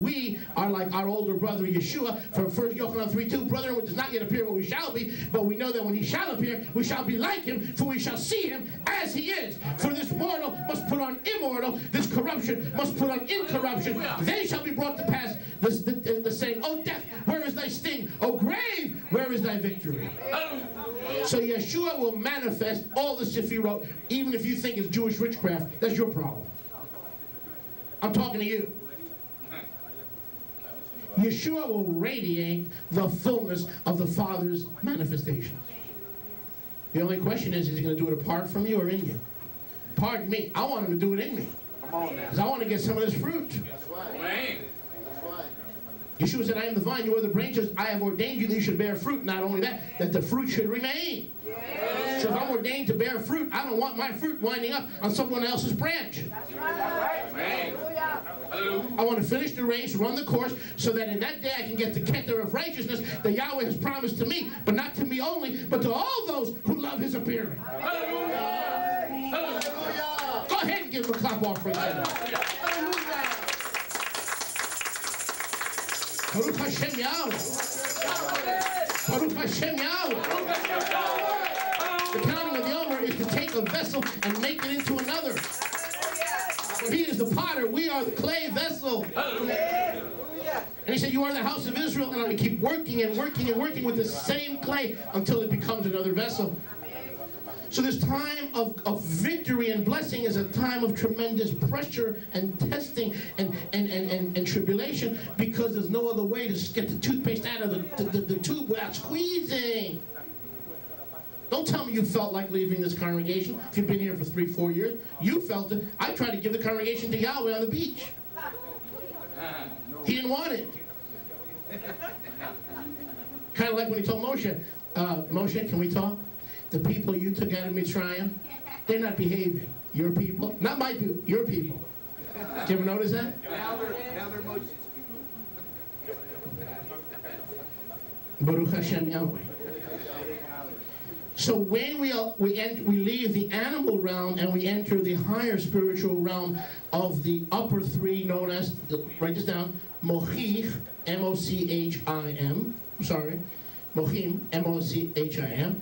We are like our older brother Yeshua from 1 Yochanan 3:2. Brethren, which does not yet appear what we shall be, but we know that when he shall appear, we shall be like him, for we shall see him as he is. For this mortal must put on immortal, this corruption must put on incorruption. They shall be brought to pass the saying, O death, where is thy sting? O grave, where is thy victory? So Yeshua will manifest all the Sefirot, even if you think it's Jewish witchcraft. That's your problem. I'm talking to you. Yeshua will radiate the fullness of the Father's manifestations. The only question is he going to do it apart from you or in you? Pardon me, I want him to do it in me. Because I want to get some of this fruit. That's right. Yeshua said, I am the vine, you are the branches. I have ordained you that you should bear fruit. Not only that, that the fruit should remain. Yeah. So if I'm ordained to bear fruit, I don't want my fruit winding up on someone else's branch. That's right. I want to finish the race, run the course, so that in that day I can get the Keter of righteousness that Yahweh has promised to me, but not to me only, but to all those who love his appearing. Hallelujah. Hallelujah. Go ahead and give him a clap offering. Baruch Hashem Yahweh. Baruch Hashem Yahweh. The counting of the Omer is to take a vessel and make it into another. He is the potter, we are the clay vessel. And he said, you are the house of Israel, and I'm going to keep working and working and working with the same clay until it becomes another vessel. So this time of victory and blessing is a time of tremendous pressure and testing and tribulation, because there's no other way to get the toothpaste out of the tube without squeezing. Don't tell me you felt like leaving this congregation if you've been here for 3-4 years. You felt it. I tried to give the congregation to Yahweh on the beach. He didn't want it. Kind of like when he told Moshe, Moshe, can we talk? The people you took out of Mitzrayim, they're not behaving. Your people, not my people, your people. Did you ever notice that? Now they're Moses' people. Baruch Hashem Yahweh. So when we leave the animal realm and we enter the higher spiritual realm of the upper three, known as, write this down, Mochich, M-O-C-H-I-M, sorry, Mochim, M-O-C-H-I-M.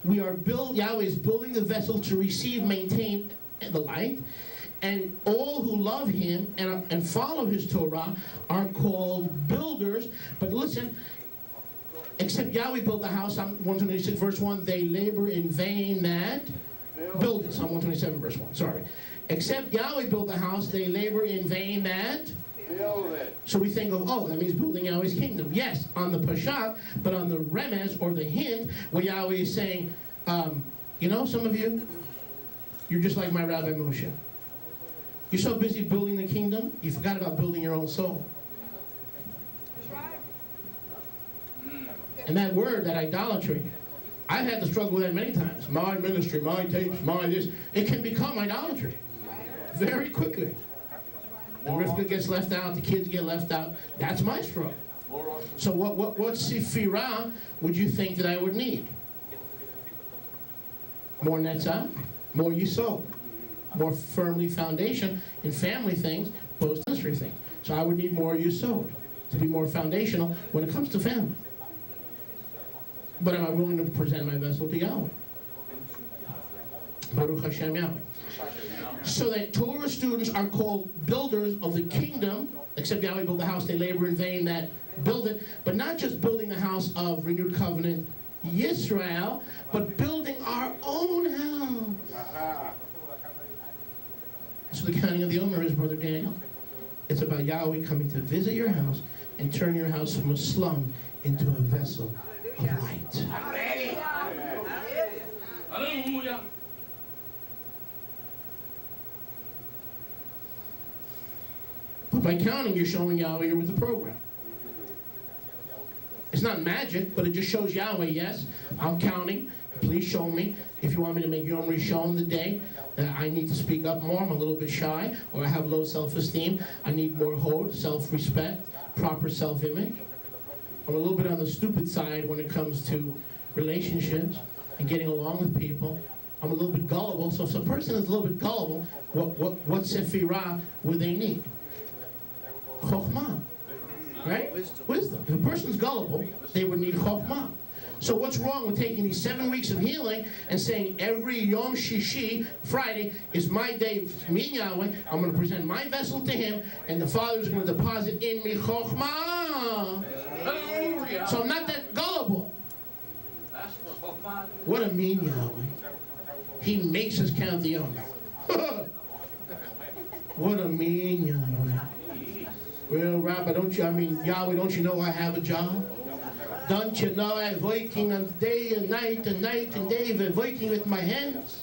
Yahweh is building the vessel to receive, maintain the light, and all who love him and follow his Torah are called builders. But listen, except Yahweh built the house, Psalm 126 verse 1, they labor in vain that build it. Psalm 127 verse 1, sorry. Except Yahweh built the house, they labor in vain that build it. So we think of, oh, that means building Yahweh's kingdom. Yes, on the Pashat, but on the Remez, or the hint, where Yahweh is saying, you know, some of you, you're just like my Rabbi Moshe. You're so busy building the kingdom, you forgot about building your own soul. And that word, that idolatry, I've had to struggle with that many times. My ministry, my tapes, my this. It can become idolatry very quickly. And Rivka gets left out, the kids get left out. That's my struggle. So what sefirah would you think that I would need? More netzah, more yisod, more firmly foundation in family things, opposed to ministry things. So I would need more yisod to be more foundational when it comes to family. But am I willing to present my vessel to Yahweh? Baruch Hashem Yahweh. So that Torah students are called builders of the kingdom, except Yahweh built the house, they labor in vain that build it, but not just building the house of renewed covenant Yisrael, but building our own house. So the counting of the Omer is, Brother Daniel, it's about Yahweh coming to visit your house and turn your house from a slum into a vessel of light. Hallelujah. But by counting, you're showing Yahweh you're with the program. It's not magic, but it just shows Yahweh, yes, I'm counting. Please show me. If you want me to make Yom Rishon the day, I need to speak up more. I'm a little bit shy, or I have low self-esteem. I need more hod, self-respect, proper self-image. I'm a little bit on the stupid side when it comes to relationships and getting along with people. I'm a little bit gullible. So if a person is a little bit gullible, what sefirah would they need? Chokhmah. Right? Wisdom. If a person's gullible, they would need chokhmah. So what's wrong with taking these 7 weeks of healing and saying every Yom Shishi, Friday, is my day, me and Yahweh, I'm going to present my vessel to him, and the Father is going to deposit in me chokhmah. So I'm not that gullible. What a mean Yahweh. He makes us count the Yom. What a mean Yahweh. Well, Rabbi, Yahweh, don't you know I have a job? Don't you know I'm working on day and night and day, I'm working with my hands?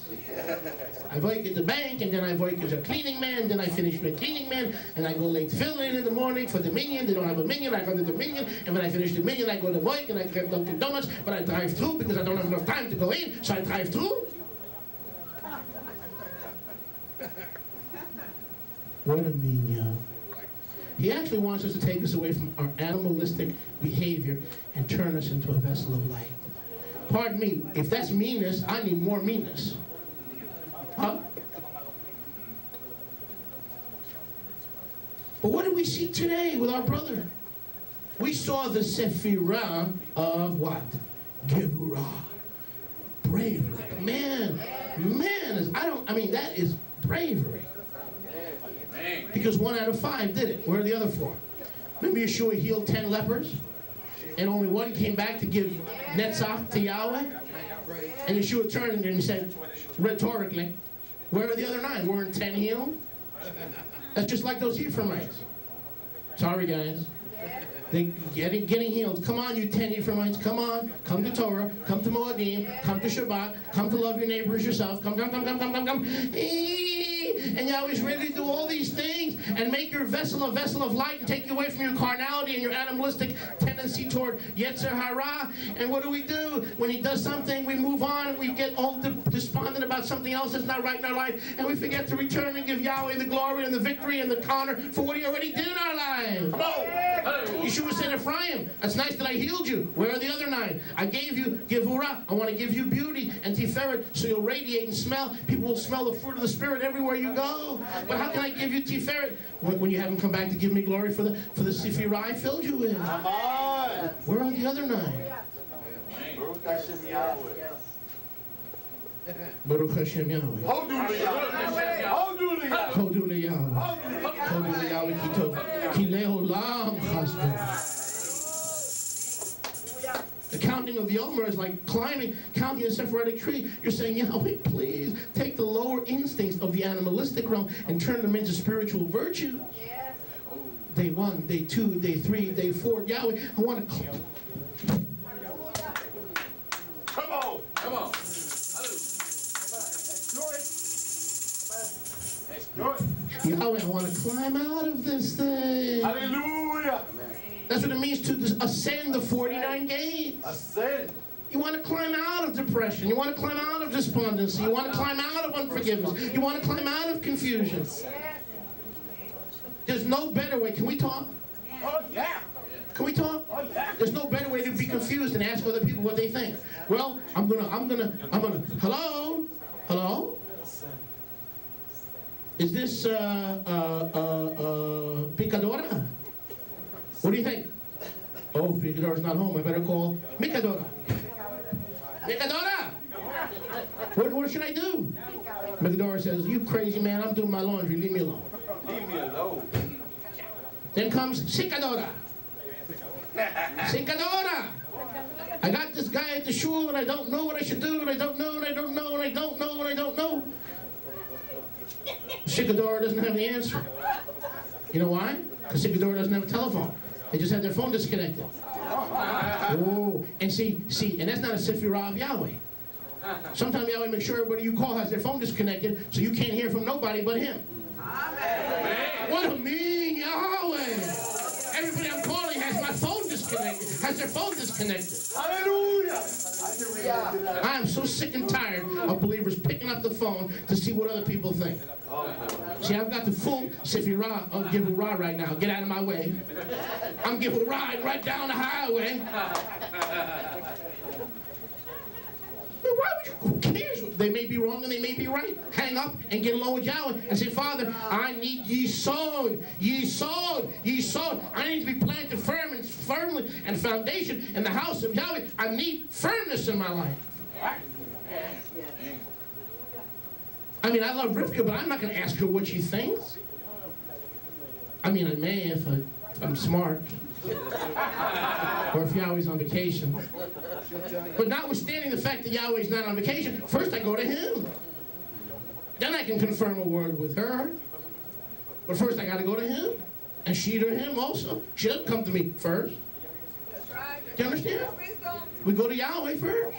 I work at the bank, and then I work as a cleaning man, then I finish my cleaning man, and I go late filling in the morning for the minion. They don't have a minion, I go to the minion, and when I finish the minion, I go to work, and I get Dunkin' Donuts, but I drive through because I don't have enough time to go in, so I drive through. What a mean Yahweh. He actually wants us to take us away from our animalistic behavior and turn us into a vessel of light. Pardon me, if that's meanness, I need more meanness. Huh? But what do we see today with our brother? We saw the sephirah of what? Gevurah. Bravery. Man, that is bravery. Because 1 out of 5 did it. Where are the other 4? Remember Yeshua healed 10 lepers? And only 1 came back to give Netzach to Yahweh? And Yeshua turned and he said, rhetorically, where are the other 9? Weren't 10 healed? That's just like those Ephraimites. Sorry, guys. They getting healed. Come on, you 10 Ephraimites. Come on. Come to Torah. Come to Moedim. Come to Shabbat. Come to love your neighbor as yourself. Come. And Yahweh's ready to do all these things and make your vessel a vessel of light and take you away from your carnality and your animalistic tendency toward Yetzer Hara. And what do? When he does something, we move on and we get all despondent about something else that's not right in our life, and we forget to return and give Yahweh the glory and the victory and the honor for what he already did in our lives. Yeshua said, Ephraim, that's nice that I healed you. Where are the other 9? I gave you Gevurah. I want to give you beauty and Tiferet so you'll radiate and smell. People will smell the fruit of the Spirit everywhere you go. But how can I give you Tiferet when you haven't come back to give me glory for the Sephirah I filled you with? Come on. Where are the other 9? Baruch Hashem Yahweh. Baruch Hashem Yahweh. Hodu Yahweh. Hodu Yahweh. Hodu Yahweh Kitov. Ki le'olam chasdo. The counting of the Omer is like counting a Sephardic tree. You're saying, Yahweh, please take the lower instincts of the animalistic realm and turn them into spiritual virtues. Yes. Day 1, day 2, day 3, day 4. Yahweh, I want to... Come on. Yahweh, I want to climb out of this thing. Hallelujah. That's what it means to ascend the 49 gates. Ascend. You want to climb out of depression. You want to climb out of despondency. You want to climb out of unforgiveness. You want to climb out of confusion. There's no better way. Can we talk? Oh, yeah. Can we talk? Oh, yeah. There's no better way to be confused and ask other people what they think. Well, I'm gonna, hello? Is this, Picadora? What do you think? Oh, Picadora's not home. I better call Micadora. Micadora! What should I do? Micadora says, you crazy man, I'm doing my laundry. Leave me alone. Leave me alone. Then comes Sicadora. Sicadora! I got this guy at the shul and I don't know what I should do, and I don't know, and I don't know, and I don't know, and I don't know. Sicadora doesn't have the answer. You know why? Because Sicadora doesn't have a telephone. They just have their phone disconnected. Oh, and see, and that's not a Sephirah of Yahweh. Sometimes Yahweh makes sure everybody you call has their phone disconnected, so you can't hear from nobody but him. Amen. What a mean Yahweh! Everybody I'm calling has my phone disconnected, has their phone disconnected. Hallelujah! I am so sick and tired of believers picking up the phone to see what other people think. See, I've got the full Sephirah of Gevurah right now. Get out of my way. I'm Gevurah right down the highway. Why would you? Who cares? They may be wrong and they may be right. Hang up and get along with Yahweh and say, Father, I need ye sowed. I need to be planted firm. firmly and foundation in the house of Yahweh. I need firmness in my life. I mean, I love Rivka, but I'm not going to ask her what she thinks. I mean, I may if I'm smart. Or if Yahweh's on vacation. But notwithstanding the fact that Yahweh's not on vacation, first I go to him. Then I can confirm a word with her. But first I got to go to him. And she to him also. She doesn't come to me first. That's right. Do you understand? We go to Yahweh first.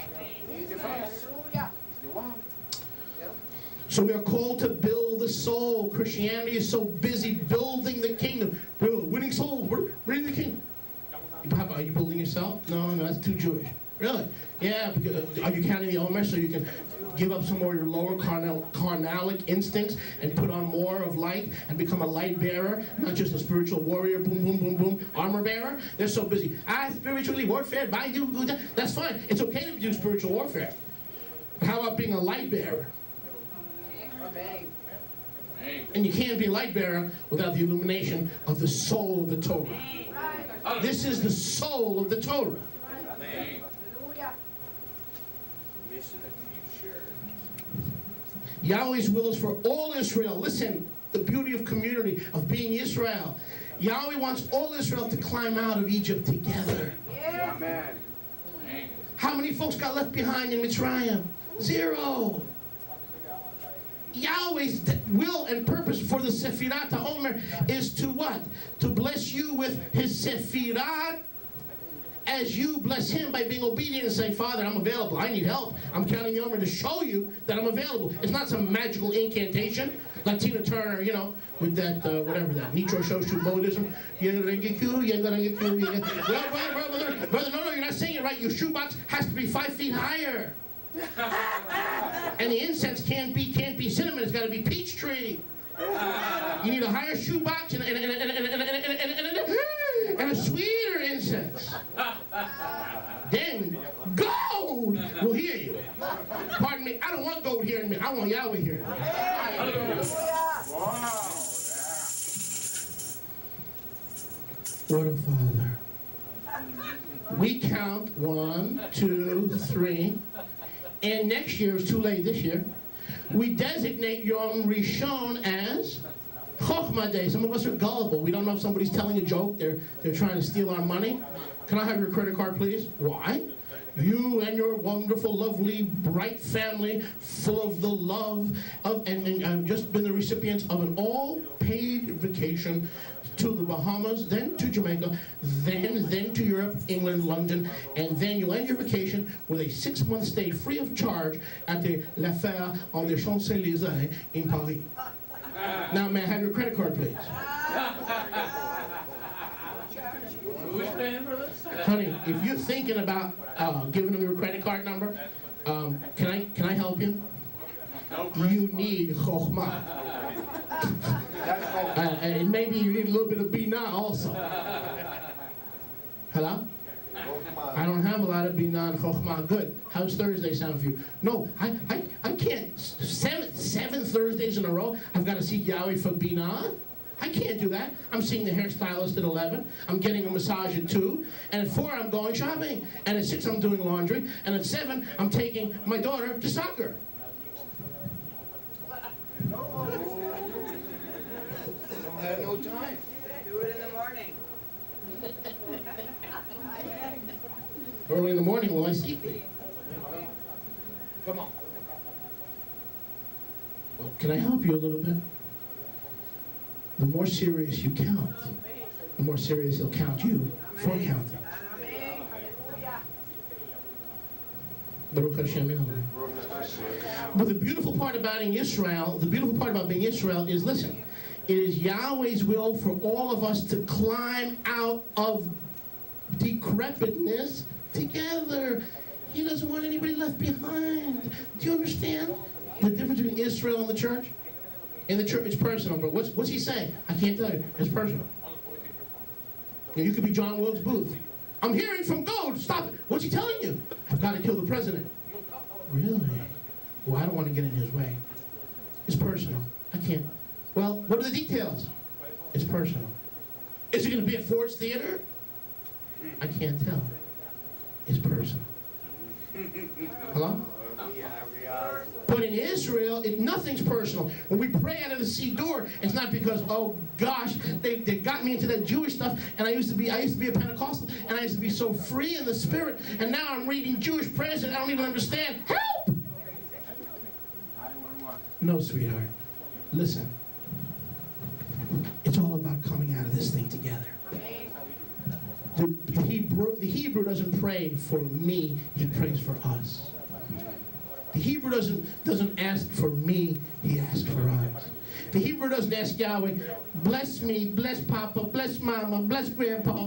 So we are called to build the soul. Christianity is so busy building the kingdom. Winning souls, winning the kingdom. How about, are you building yourself? No, that's too Jewish. Really? Yeah, because are you counting the Omer so you can give up some more of your lower carnalic instincts and put on more of light and become a light bearer, not just a spiritual warrior, boom, boom, boom, boom, armor bearer? They're so busy. Spiritually warfare, that's fine. It's okay to do spiritual warfare. But how about being a light bearer? And you can't be a light bearer without the illumination of the soul of the Torah. This is the soul of the Torah. Yahweh's will is for all Israel. Listen, the beauty of community, of being Israel. Yahweh wants all Israel to climb out of Egypt together. Amen. How many folks got left behind in Mitzrayim? 0. Yahweh's will and purpose for the Sefirat HaOmer is to what? To bless you with his Sefirat as you bless him by being obedient and say, Father, I'm available. I need help. I'm counting the Omer to show you that I'm available. It's not some magical incantation like Tina Turner, you know, with that, whatever that, Nitro Shoshu Buddhism. Well, brother, no, you're not saying it right. Your shoebox has to be 5 feet higher. And the incense can't be cinnamon. It's got to be peach tree. You need a higher shoebox and a sweeter incense. Then gold will hear you. Pardon me, I don't want gold hearing me. I want Yahweh hearing me. What a Father. We count 1, 2, 3. And next year, it's too late this year, we designate Yom Rishon as Chokhmah Day. Some of us are gullible. We don't know if somebody's telling a joke. They're trying to steal our money. Can I have your credit card, please? Why? You and your wonderful, lovely, bright family, full of the love of, and I've just been the recipients of an all-paid vacation to the Bahamas, then to Jamaica, then to Europe, England, London, and then you end your vacation with a 6-month stay free of charge at the La Fère on the Champs-Élysées in Paris. Now, may I have your credit card, please? Who's paying for this? Honey, if you're thinking about giving them your credit card number, can I help you? You need chokhmah. And maybe you need a little bit of binah also. Hello? I don't have a lot of binah and chokhmah. Good. How's Thursday sound for you? No, I can't. Seven Thursdays in a row, I've got to seek Yahweh for binah. I can't do that. I'm seeing the hairstylist at 11. I'm getting a massage at 2. And at 4, I'm going shopping. And at 6, I'm doing laundry. And at 7, I'm taking my daughter to soccer. Don't have no time. Do it in the morning. Early in the morning will I seek thee. Come on. Well, can I help you a little bit? The more serious you count, the more serious he'll count you for counting. Baruch Hashem Yahweh. But the beautiful part about being Israel, is, listen, it is Yahweh's will for all of us to climb out of decrepitness together. He doesn't want anybody left behind. Do you understand the difference between Israel and the church? In the church, it's personal, but what's he saying? I can't tell you. It's personal. You could be John Wilkes Booth. I'm hearing from God. Stop it. What's he telling you? I've got to kill the president. Really? Well, I don't want to get in his way. It's personal. I can't. Well, what are the details? It's personal. Is it going to be at Ford's Theater? I can't tell. It's personal. Hello? But in Israel, nothing's personal. When we pray out of the Siddur, it's not because, oh gosh, they got me into that Jewish stuff, and I used to be a Pentecostal, and I used to be so free in the spirit, and now I'm reading Jewish prayers and I don't even understand. Help! No, sweetheart. Listen. It's all about coming out of this thing together. The Hebrew doesn't pray for me, he prays for us. The Hebrew doesn't ask for me, he asks for us. The Hebrew doesn't ask Yahweh, bless me, bless Papa, bless Mama, bless Grandpa,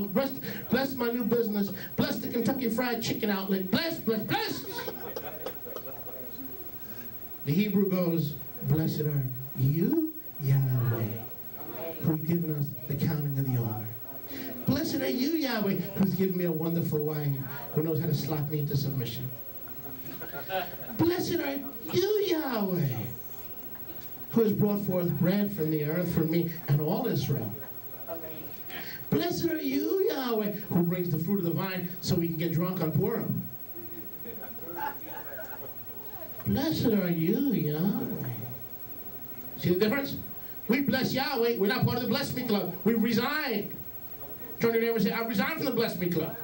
bless my new business, bless the Kentucky Fried Chicken outlet, bless. The Hebrew goes, blessed are you, Yahweh, who've given us the counting of the Omer. Blessed are you, Yahweh, who's given me a wonderful wife who knows how to slap me into submission. Blessed are you, Yahweh, who has brought forth bread from the earth for me and all Israel. Blessed are you, Yahweh, who brings the fruit of the vine so we can get drunk on Purim. Blessed are you, Yahweh. See the difference? We bless Yahweh. We're not part of the Bless Me Club. We resigned. Turn to your neighbor and say, I resigned from the Bless Me Club.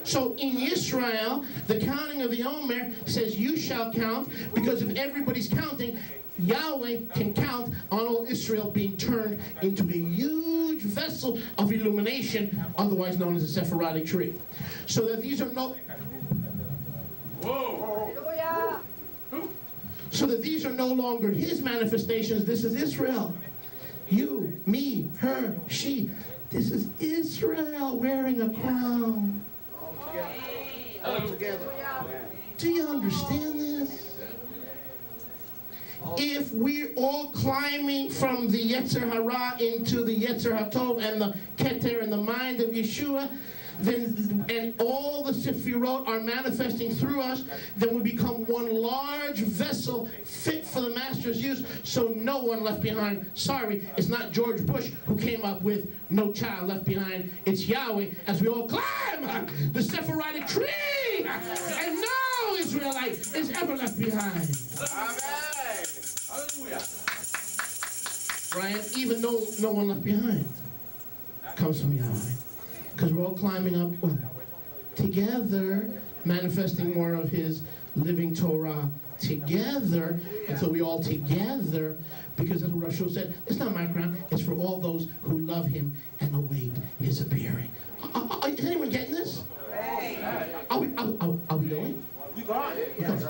So in Israel, the counting of the Omer says you shall count, because if everybody's counting, Yahweh can count on all Israel being turned into a huge vessel of illumination, otherwise known as a Sephirotic tree. So that these are no... Whoa! So that these are no longer his manifestations, this is Israel. You, me, her, she. This is Israel wearing a crown. All together. Do you understand this? If we're all climbing from the Yetzer Hara into the Yetzer HaTov and the Keter in the mind of Yeshua, then, and all the Sefirot are manifesting through us, then we become one large vessel fit for the Master's use, so no one left behind. Sorry, it's not George Bush who came up with no child left behind. It's Yahweh as we all climb the Sephirotic tree, and no Israelite is ever left behind. Amen. Hallelujah. Brian, even though no one left behind comes from Yahweh. Because we're all climbing up, well, together, manifesting more of his living Torah together, until we all together, because that's what Rosh said, it's not my crown, it's for all those who love him and await his appearing. Is anyone getting this? Are we going? We got it. Yes.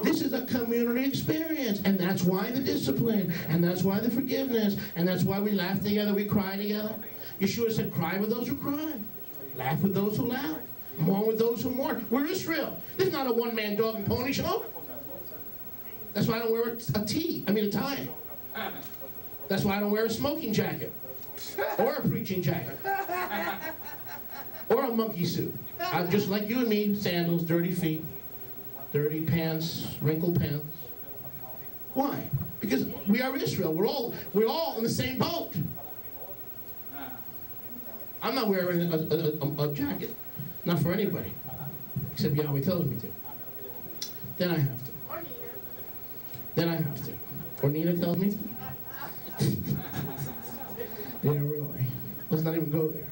This is a community experience, and that's why the discipline, and that's why the forgiveness, and that's why we laugh together, we cry together. Yeshua said, cry with those who cry. Laugh with those who laugh. Mourn with those who mourn. We're Israel. This is not a one-man dog and pony show. That's why I don't wear a tie. That's why I don't wear a smoking jacket. Or a preaching jacket. Or a monkey suit. I'm just like you and me, sandals, dirty feet, dirty pants, wrinkled pants. Why? Because we are Israel. We're all in the same boat. I'm not wearing a jacket, not for anybody, except Yahweh tells me to. Then I have to. Then I have to. Or Nina tells me to. Yeah, really. Let's not even go there.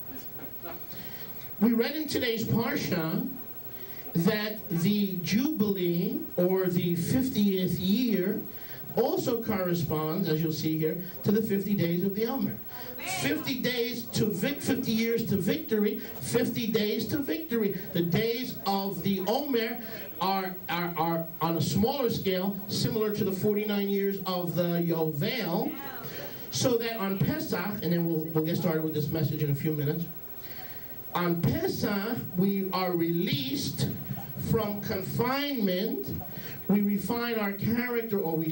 We read in today's Parsha that the Jubilee, or the 50th year, also corresponds, as you'll see here, to the 50 days of the Omer. 50 days to 50 years to victory, 50 days to victory. The days of the Omer are on a smaller scale, similar to the 49 years of the Yovel, so that on Pesach, and then we'll get started with this message in a few minutes. On Pesach, we are released from confinement. We refine our character, or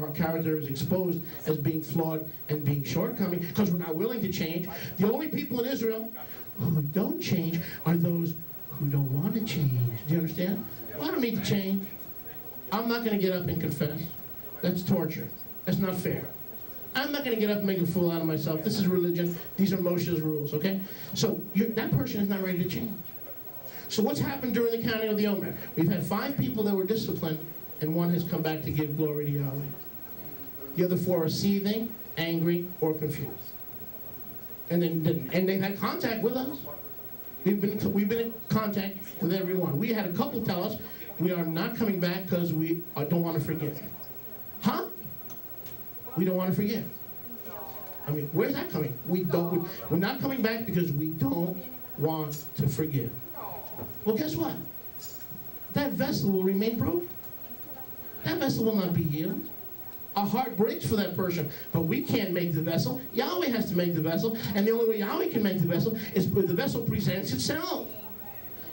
our character is exposed as being flawed and being shortcoming, because we're not willing to change. The only people in Israel who don't change are those who don't want to change. Do you understand? Well, I don't need to change. I'm not going to get up and confess. That's torture. That's not fair. I'm not going to get up and make a fool out of myself. This is religion. These are Moshe's rules, okay? So that person is not ready to change. So what's happened during the counting of the Omer? We've had 5 people that were disciplined, and 1 has come back to give glory to Yahweh. The other 4 are seething, angry, or confused. And they've had contact with us. We've been in contact with everyone. We had a couple tell us we are not coming back because we don't want to forgive. Huh? We don't want to forgive. I mean, where's that coming? We're not coming back because we don't want to forgive. Well, guess what? That vessel will remain broken. That vessel will not be healed. Our heart breaks for that person, but we can't make the vessel. Yahweh has to make the vessel, and the only way Yahweh can make the vessel is if the vessel presents itself.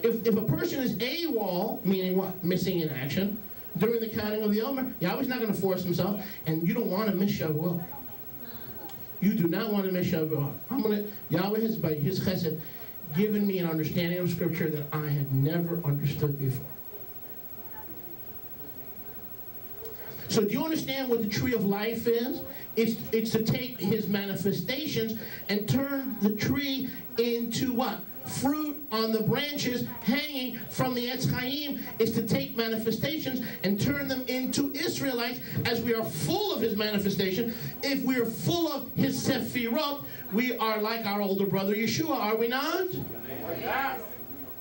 If a person is AWOL, meaning what? Missing in action, during the counting of the Omer, Yahweh's not going to force himself, and you don't want to miss Shavuot. You do not want to miss Shavuot. Yahweh has, by His chesed, given me an understanding of Scripture that I had never understood before. So do you understand what the tree of life is? It's to take His manifestations and turn the tree into what? Fruit on the branches hanging from the Etz Chaim. Is to take manifestations and turn them into Israelites, as we are full of His manifestation. If we are full of His Sefirot, we are like our older brother Yeshua, are we not?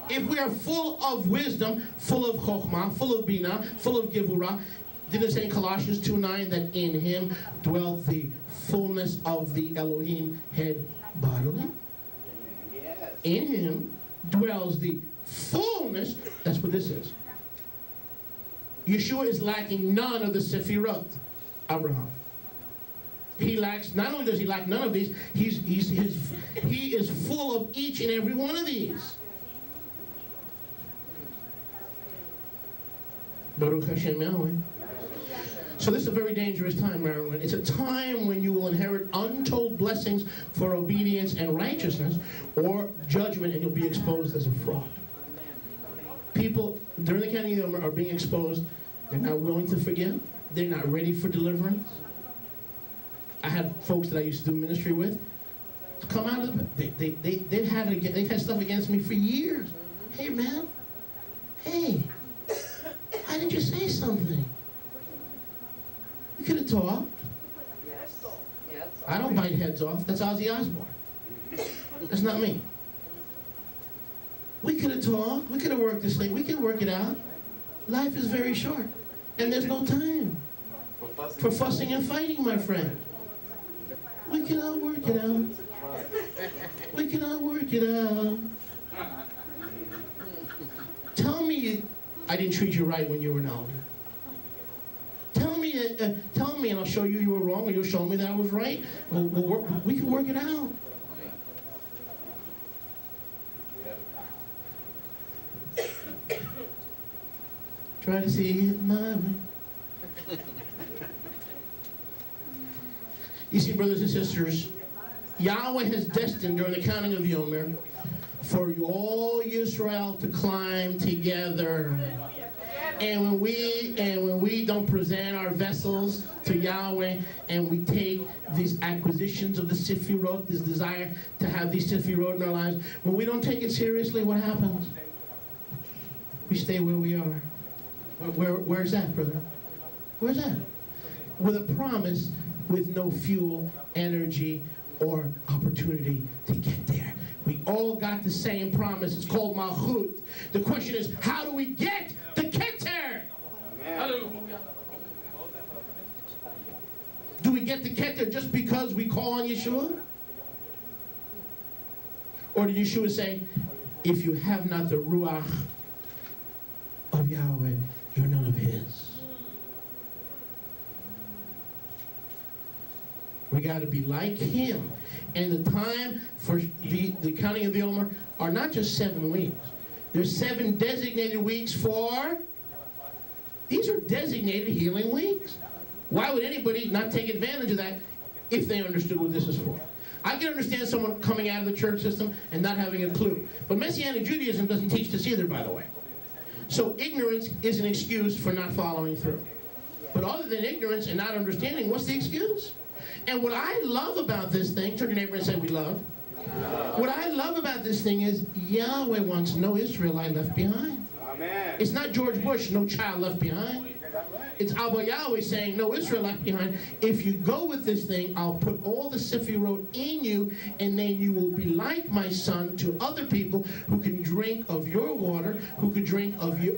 If we are full of wisdom, full of Chokhmah, full of Binah, full of Gevurah, didn't it say in Colossians 2:9 that in Him dwelt the fullness of the Elohim head bodily? Yes. In Him dwells the fullness. That's what this is. Yeshua is lacking none of the Sefirot, Abraham. He lacks, not only does He lack none of these, he is full of each and every one of these. Baruch Hashem Yahweh. So this is a very dangerous time, Marilyn. It's a time when you will inherit untold blessings for obedience and righteousness, or judgment, and you'll be exposed as a fraud. People during the counting of the Omer are being exposed. They're not willing to forgive. They're not ready for deliverance. I had folks that I used to do ministry with come out of they've had stuff against me for years. Hey man, hey, why didn't you say something? We could have talked. I don't bite heads off. That's Ozzy Osbourne. That's not me. We could have talked. We could have worked this thing. We can work it out. Life is very short. And there's no time for fussing and fighting, my friend. We can all work it out. We can all work it out. Tell me I didn't treat you right when you were an elder. Tell me, and I'll show you were wrong, or you'll show me that I was right. We can work it out. Try to see it my way. You see, brothers and sisters, Yahweh has destined during the counting of the Omer for all Yisrael to climb together. And when we don't present our vessels to Yahweh, and we take these acquisitions of the Sefirot, this desire to have these Sefirot in our lives, when we don't take it seriously, what happens? We stay where we are. Where's that, brother? Where's that? With a promise, with no fuel, energy, or opportunity to get there. We all got the same promise. It's called Malchut. The question is, how do we get the Keter? Hallelujah. Do we get the Keter just because we call on Yeshua? Or did Yeshua say, if you have not the Ruach of Yahweh, you're none of His? We got to be like Him. And the time for the counting of the Omer are not just 7 weeks. There's 7 designated weeks for, these are designated healing weeks. Why would anybody not take advantage of that if they understood what this is for? I can understand someone coming out of the church system and not having a clue. But Messianic Judaism doesn't teach this either, by the way. So ignorance is an excuse for not following through. But other than ignorance and not understanding, what's the excuse? And what I love about this thing, turn to your neighbor and say, we love. What I love about this thing is Yahweh wants no Israelite left behind. Amen. It's not George Bush, no child left behind. It's Abba Yahweh saying, no Israel left behind. If you go with this thing, I'll put all the Sefirot in you, and then you will be like my son to other people who can drink of your water, who can drink of your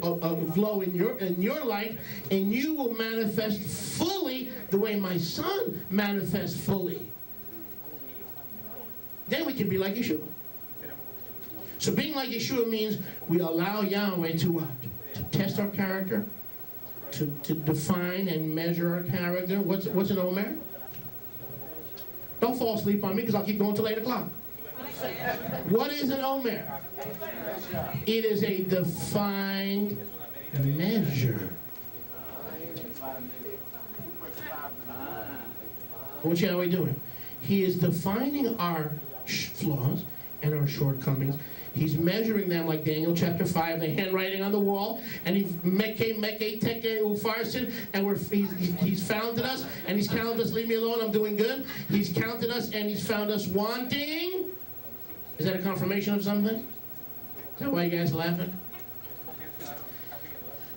flow in your light, and you will manifest fully the way my son manifests fully. Then we can be like Yeshua. So being like Yeshua means we allow Yahweh to what? To test our character, to define and measure our character. What's an Omer? Don't fall asleep on me because I'll keep going till 8 o'clock. What is an Omer? It is a defined measure. What's Yahweh doing? He is defining our flaws and our shortcomings. He's measuring them like Daniel chapter 5, the handwriting on the wall, and he's founded us, and he's counted us, leave me alone, I'm doing good. He's counted us, and he's found us wanting. Is that a confirmation of something? Is that why you guys are laughing?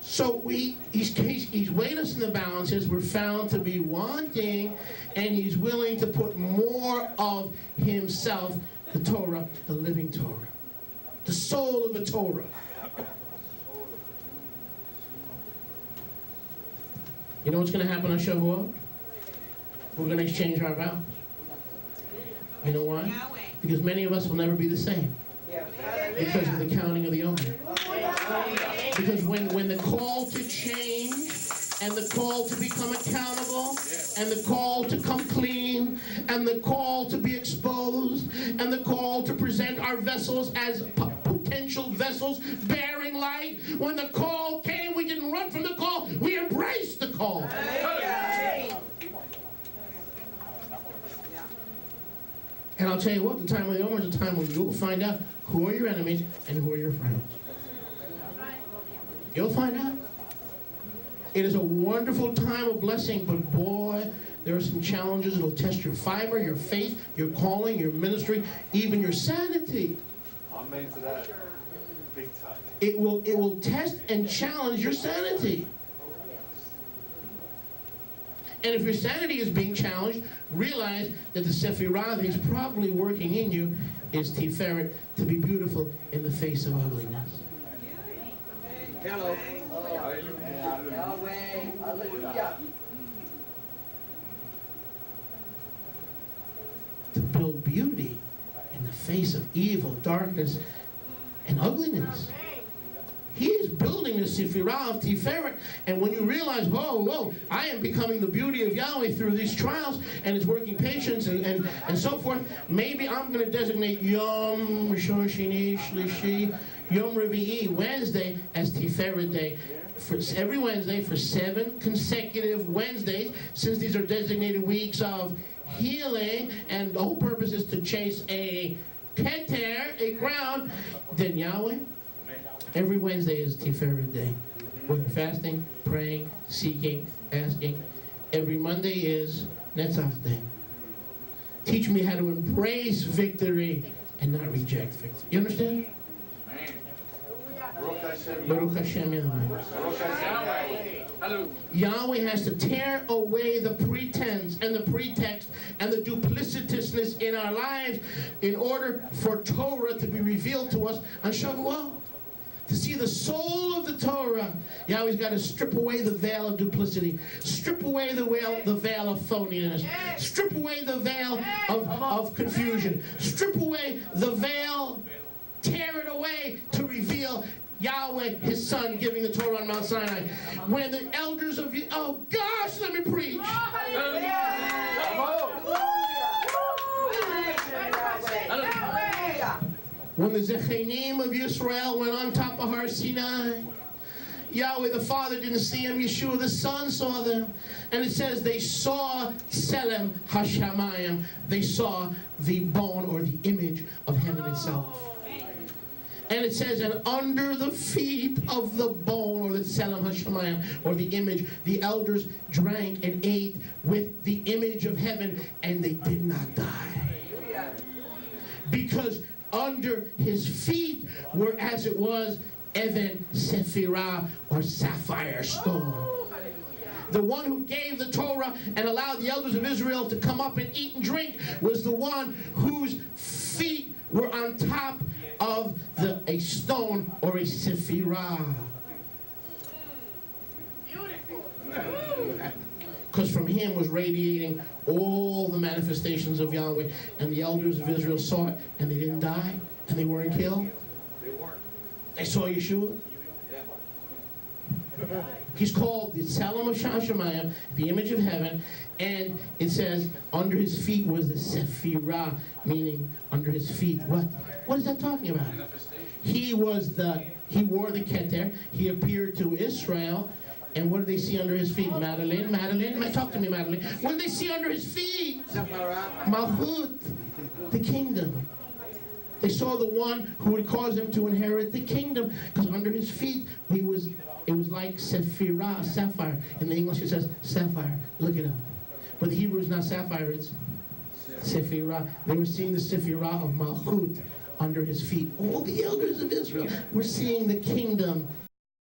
So he's weighed us in the balances. We're found to be wanting, and he's willing to put more of himself, the Torah, the living Torah, the soul of the Torah. You know what's going to happen on Shavuot? We're going to exchange our vows. You know why? Because many of us will never be the same. Because of the counting of the Omer. Because when the call to change and the call to become accountable and the call to come clean and the call to be exposed and the call to present our vessels as potential vessels bearing light, when the call came, we didn't run from the call, we embraced the call. And I'll tell you what, the time of the Omer is a time when you'll find out who are your enemies and who are your friends. You'll find out. It is a wonderful time of blessing, but boy, there are some challenges. It'll test your fiber, your faith, your calling, your ministry, even your sanity. Amen to that. Big time. It will test and challenge your sanity. And if your sanity is being challenged, realize that the Sefirah that he's probably working in you is Tiferet, to be beautiful in the face of ugliness. Hello. To build beauty in the face of evil, darkness, and ugliness. He is building the Sefirah of Tiferet, and when you realize, whoa, I am becoming the beauty of Yahweh through these trials, and His working patience, and so forth, maybe I'm going to designate Yom Rishon Shini Shlishi, Yom Revi'i, Wednesday, as Tiferet Day. For every Wednesday, for 7 consecutive Wednesdays, since these are designated weeks of healing, and the whole purpose is to chase a Keter, a crown, then Yahweh, every Wednesday is Tiferet Day. Whether fasting, praying, seeking, asking. Every Monday is Netzach Day. Teach me how to embrace victory and not reject victory. You understand? Baruch Hashem Yahweh. Yahweh has to tear away the pretense and the pretext and the duplicitousness in our lives in order for Torah to be revealed to us on Shavuot. To see the soul of the Torah, Yahweh's got to strip away the veil of duplicity, strip away the veil of phoniness, strip away the veil of confusion, strip away the veil, tear it away to reveal Yahweh, His Son, giving the Torah on Mount Sinai. When the elders of you, oh gosh, let me preach. When the Zechanim of Yisrael went on top of Har Sinai, Yahweh the Father didn't see them, Yeshua the Son saw them. And it says they saw Selem Hashamayim. They saw the bone or the image of heaven itself. And it says, and under the feet of the bone, or the Tselem HaShemayim, or the image, the elders drank and ate with the image of heaven, and they did not die. Because under his feet were, as it was, Even Sephirah, or sapphire stone. The one who gave the Torah and allowed the elders of Israel to come up and eat and drink was the one whose feet were on top of a stone, or a sephirah. Because from him was radiating all the manifestations of Yahweh. And the elders of Israel saw it, and they didn't die, and they weren't killed. They weren't. They saw Yeshua. Yeah. He's called the Tselem of Shemayim, the image of heaven, and it says under his feet was the Sephirah, meaning under his feet. What is that talking about? He wore the Keter. He appeared to Israel, and what did they see under his feet? Madeline, talk to me, Madeline. What did they see under his feet? Malchut, the kingdom. They saw the one who would cause them to inherit the kingdom, because under his feet it was like Sephirah, sapphire. In the English it says sapphire. Look it up. But the Hebrew is not sapphire, it's Sephirah. They were seeing the Sephirah of Malchut under his feet. All the elders of Israel were seeing the kingdom